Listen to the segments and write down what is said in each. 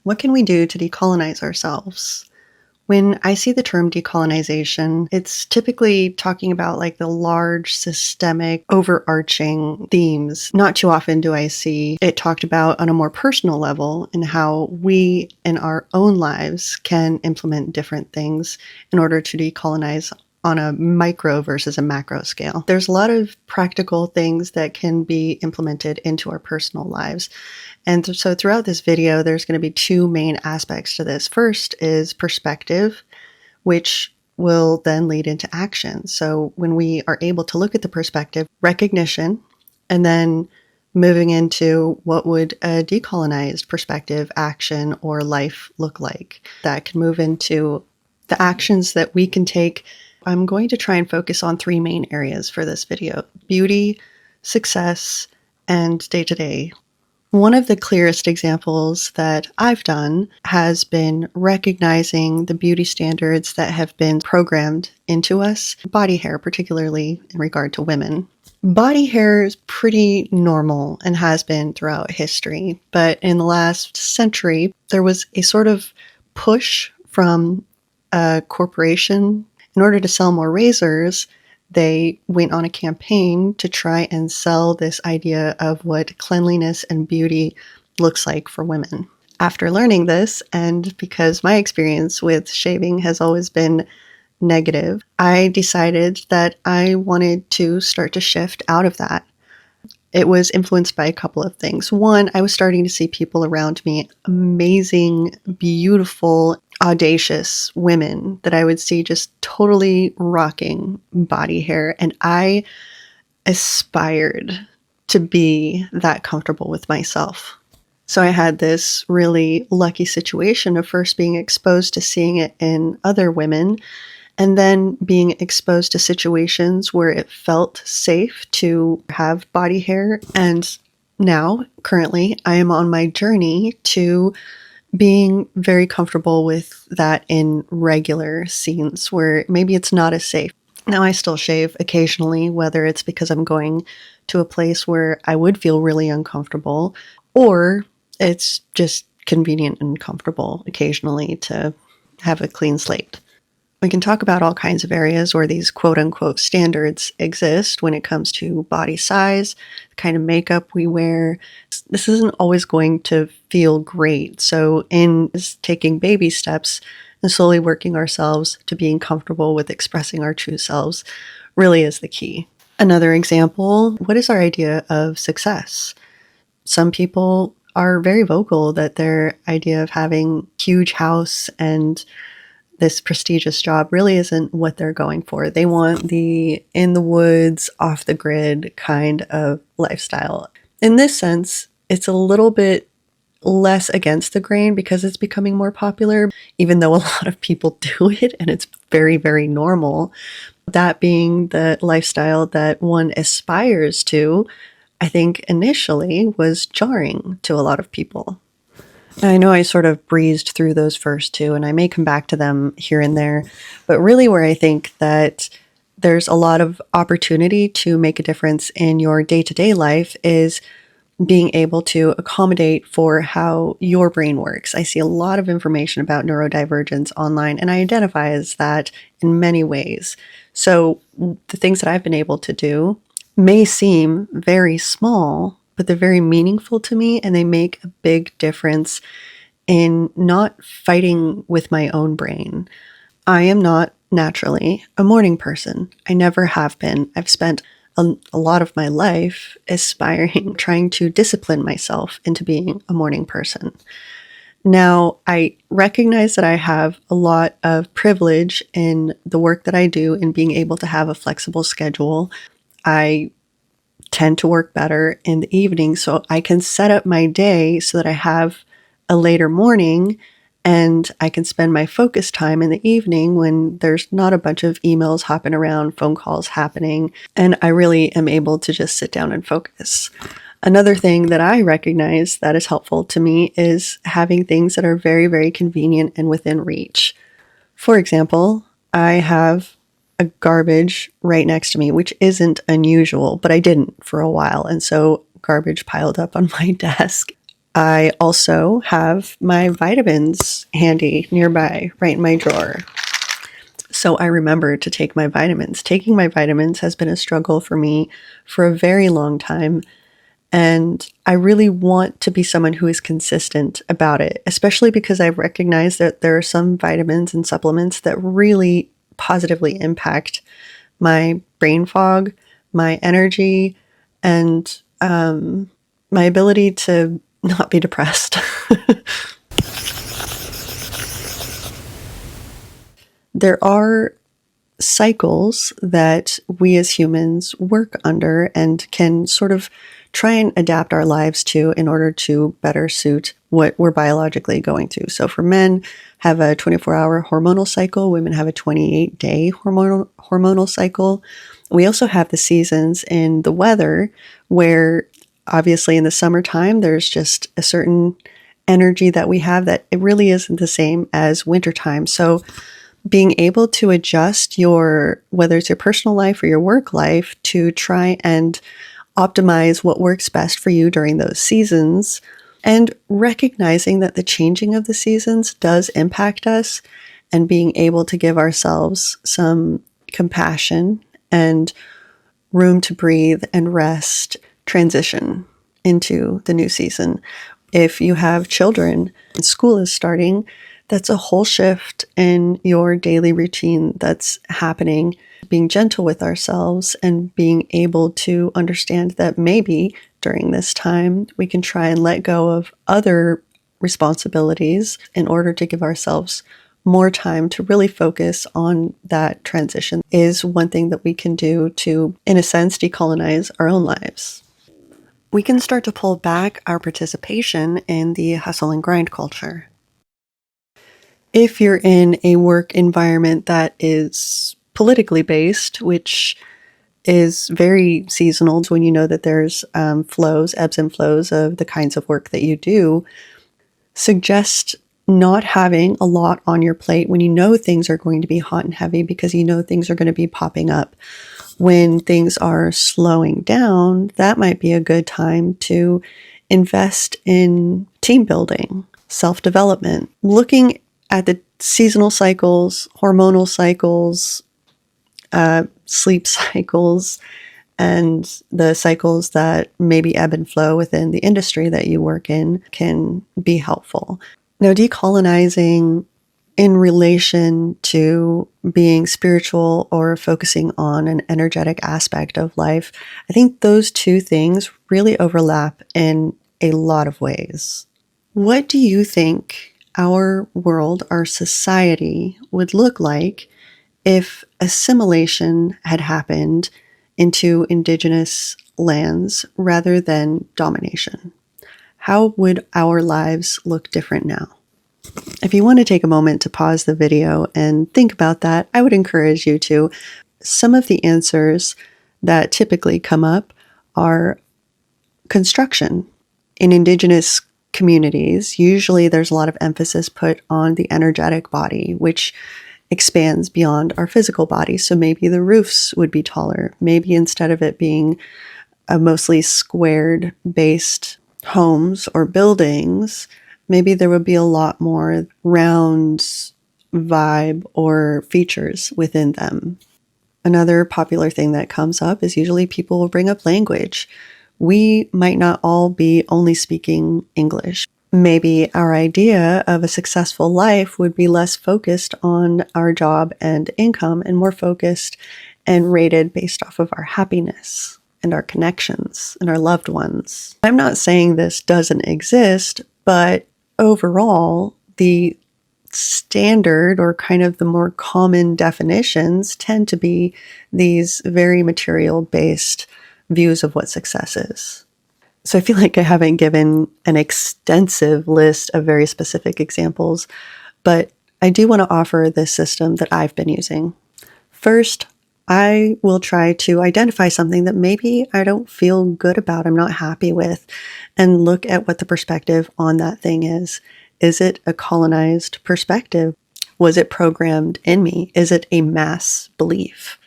What can we do to decolonize ourselves? When I see the term decolonization, it's typically talking about like the large systemic overarching themes. Not too often do I see it talked about on a more personal level and how we in our own lives can implement different things in order to decolonize on a micro versus a macro scale. There's a lot of practical things that can be implemented into our personal lives. And so throughout this video, there's going to be two main aspects to this. First is perspective, which will then lead into action. So when we are able to look at the perspective, recognition, and then moving into what would a decolonized perspective, action, or life look like. That can move into the actions that we can take. I'm going to try and focus on three main areas for this video: beauty, success, and day-to-day. One of the clearest examples that I've done has been recognizing the beauty standards that have been programmed into us, body hair, particularly in regard to women. Body hair is pretty normal and has been throughout history, but in the last century, there was a sort of push from a corporation. In order to sell more razors, they went on a campaign to try and sell this idea of what cleanliness and beauty looks like for women. After learning this, and because my experience with shaving has always been negative, I decided that I wanted to start to shift out of that. It was influenced by a couple of things. One, I was starting to see people around me, amazing, beautiful, audacious women that I would see just totally rocking body hair. And I aspired to be that comfortable with myself. So I had this really lucky situation of first being exposed to seeing it in other women, and then being exposed to situations where it felt safe to have body hair. And now, currently, I am on my journey to being very comfortable with that in regular scenes where maybe it's not as safe. Now, I still shave occasionally, whether it's because I'm going to a place where I would feel really uncomfortable, or it's just convenient and comfortable occasionally to have a clean slate. We can talk about all kinds of areas where these quote-unquote standards exist when it comes to body size, the kind of makeup we wear. This isn't always going to feel great. So in taking baby steps and slowly working ourselves to being comfortable with expressing our true selves really is the key. Another example, what is our idea of success? Some people are very vocal that their idea of having a huge house and this prestigious job really isn't what they're going for. They want the in the woods, off the grid kind of lifestyle. In this sense, it's a little bit less against the grain because it's becoming more popular, even though a lot of people do it and it's very, very normal. That being the lifestyle that one aspires to, I think initially was jarring to a lot of people. I know I sort of breezed through those first two, and I may come back to them here and there, but really where I think that there's a lot of opportunity to make a difference in your day-to-day life is being able to accommodate for how your brain works. I see a lot of information about neurodivergence online, and I identify as that in many ways. So the things that I've been able to do may seem very small, but they're very meaningful to me, and they make a big difference in not fighting with my own brain. I am not naturally a morning person. I never have been. I've spent a lot of my life aspiring, trying to discipline myself into being a morning person. Now, I recognize that I have a lot of privilege in the work that I do in being able to have a flexible schedule. I tend to work better in the evening, so I can set up my day so that I have a later morning and I can spend my focus time in the evening when there's not a bunch of emails hopping around, phone calls happening, and I really am able to just sit down and focus. Another thing that I recognize that is helpful to me is having things that are very, very convenient and within reach. For example, I have a garbage right next to me, which isn't unusual, but I didn't for a while. And so garbage piled up on my desk. I also have my vitamins handy nearby, right in my drawer. So I remember to take my vitamins. Taking my vitamins has been a struggle for me for a very long time. And I really want to be someone who is consistent about it, especially because I've recognized that there are some vitamins and supplements that really positively impact my brain fog, my energy, and my ability to not be depressed. There are cycles that we as humans work under and can sort of try and adapt our lives to in order to better suit what we're biologically going through. So for men, have a 24-hour hormonal cycle. Women have a 28-day hormonal cycle. We also have the seasons in the weather where obviously in the summertime, there's just a certain energy that we have that it really isn't the same as wintertime. So being able to adjust whether it's your personal life or your work life, to try and optimize what works best for you during those seasons, and recognizing that the changing of the seasons does impact us, and being able to give ourselves some compassion and room to breathe and rest, transition into the new season. If you have children and school is starting, that's a whole shift in your daily routine that's happening. Being gentle with ourselves and being able to understand that maybe during this time we can try and let go of other responsibilities in order to give ourselves more time to really focus on that transition is one thing that we can do to, in a sense, decolonize our own lives. We can start to pull back our participation in the hustle and grind culture. If you're in a work environment that is politically based, which is very seasonal, when you know that there's ebbs and flows of the kinds of work that you do, suggest not having a lot on your plate when you know things are going to be hot and heavy, because you know things are going to be popping up. When things are slowing down, that might be a good time to invest in team building, self-development, looking at the seasonal cycles, hormonal cycles, sleep cycles, and the cycles that maybe ebb and flow within the industry that you work in can be helpful. Now, decolonizing in relation to being spiritual or focusing on an energetic aspect of life, I think those two things really overlap in a lot of ways. What do you think our world, our society would look like if assimilation had happened into indigenous lands rather than domination? How would our lives look different now? If you want to take a moment to pause the video and think about that, I would encourage you to. Some of the answers that typically come up are construction. In indigenous communities, usually there's a lot of emphasis put on the energetic body, which expands beyond our physical body. So maybe the roofs would be taller. Maybe instead of it being a mostly squared based homes or buildings, maybe there would be a lot more round vibe or features within them. Another popular thing that comes up is usually people will bring up language. We might not all be only speaking English. Maybe our idea of a successful life would be less focused on our job and income and more focused and rated based off of our happiness and our connections and our loved ones. I'm not saying this doesn't exist, but overall, the standard or kind of the more common definitions tend to be these very material-based views of what success is. So I feel like I haven't given an extensive list of very specific examples, but I do want to offer this system that I've been using. First, I will try to identify something that maybe I don't feel good about, I'm not happy with, and look at what the perspective on that thing is. Is it a colonized perspective? Was it programmed in me? Is it a mass belief?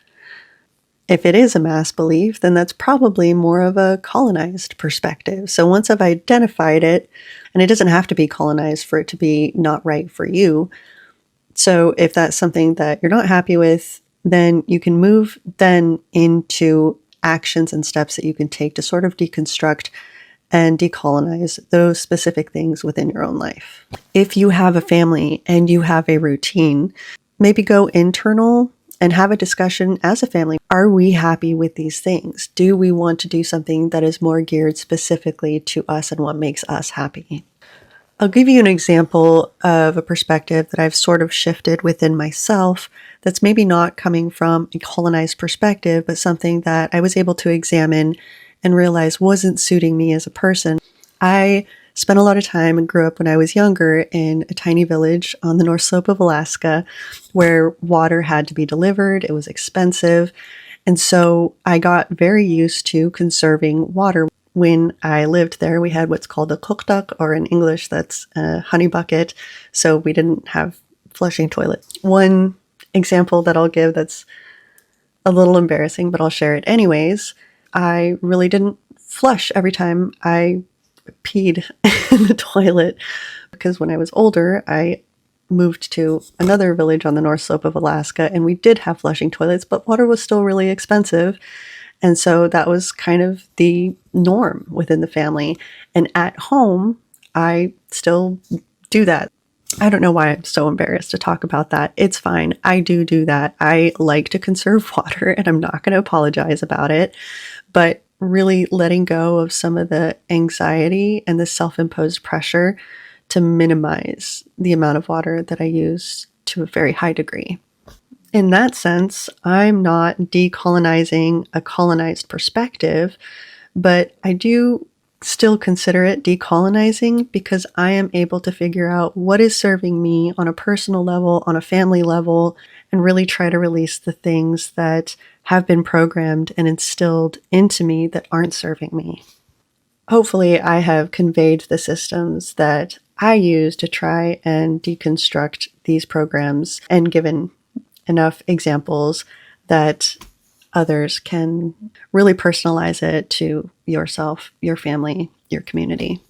If it is a mass belief, then that's probably more of a colonized perspective. So once I've identified it, and it doesn't have to be colonized for it to be not right for you. So if that's something that you're not happy with, then you can move then into actions and steps that you can take to sort of deconstruct and decolonize those specific things within your own life. If you have a family and you have a routine, maybe go internal and have a discussion as a family. Are we happy with these things? Do we want to do something that is more geared specifically to us and what makes us happy? I'll give you an example of a perspective that I've sort of shifted within myself that's maybe not coming from a colonized perspective, but something that I was able to examine and realize wasn't suiting me as a person. I spent a lot of time and grew up when I was younger in a tiny village on the North Slope of Alaska where water had to be delivered. It was expensive. And so I got very used to conserving water. When I lived there, we had what's called a kuktak, or in English, that's a honey bucket. So we didn't have flushing toilets. One example that I'll give that's a little embarrassing, but I'll share it anyways. I really didn't flush every time I peed in the toilet because when I was older, I moved to another village on the North Slope of Alaska and we did have flushing toilets, but water was still really expensive. And so that was kind of the norm within the family. And at home, I still do that. I don't know why I'm so embarrassed to talk about that. It's fine. I do that. I like to conserve water and I'm not going to apologize about it. But really letting go of some of the anxiety and the self-imposed pressure to minimize the amount of water that I use to a very high degree. In that sense, I'm not decolonizing a colonized perspective, but I do still consider it decolonizing because I am able to figure out what is serving me on a personal level, on a family level, and really try to release the things that have been programmed and instilled into me that aren't serving me. Hopefully, I have conveyed the systems that I use to try and deconstruct these programs and given enough examples that others can really personalize it to yourself, your family, your community.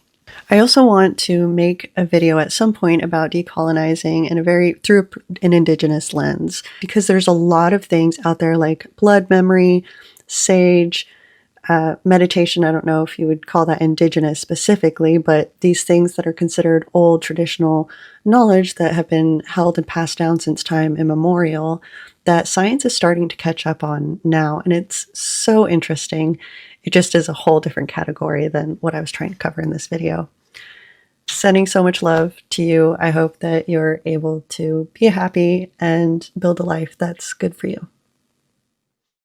I also want to make a video at some point about decolonizing through an Indigenous lens, because there's a lot of things out there like blood memory, sage, meditation. I don't know if you would call that Indigenous specifically, but these things that are considered old traditional knowledge that have been held and passed down since time immemorial that science is starting to catch up on now. And it's so interesting. It just is a whole different category than what I was trying to cover in this video. Sending so much love to you. I hope that you're able to be happy and build a life that's good for you.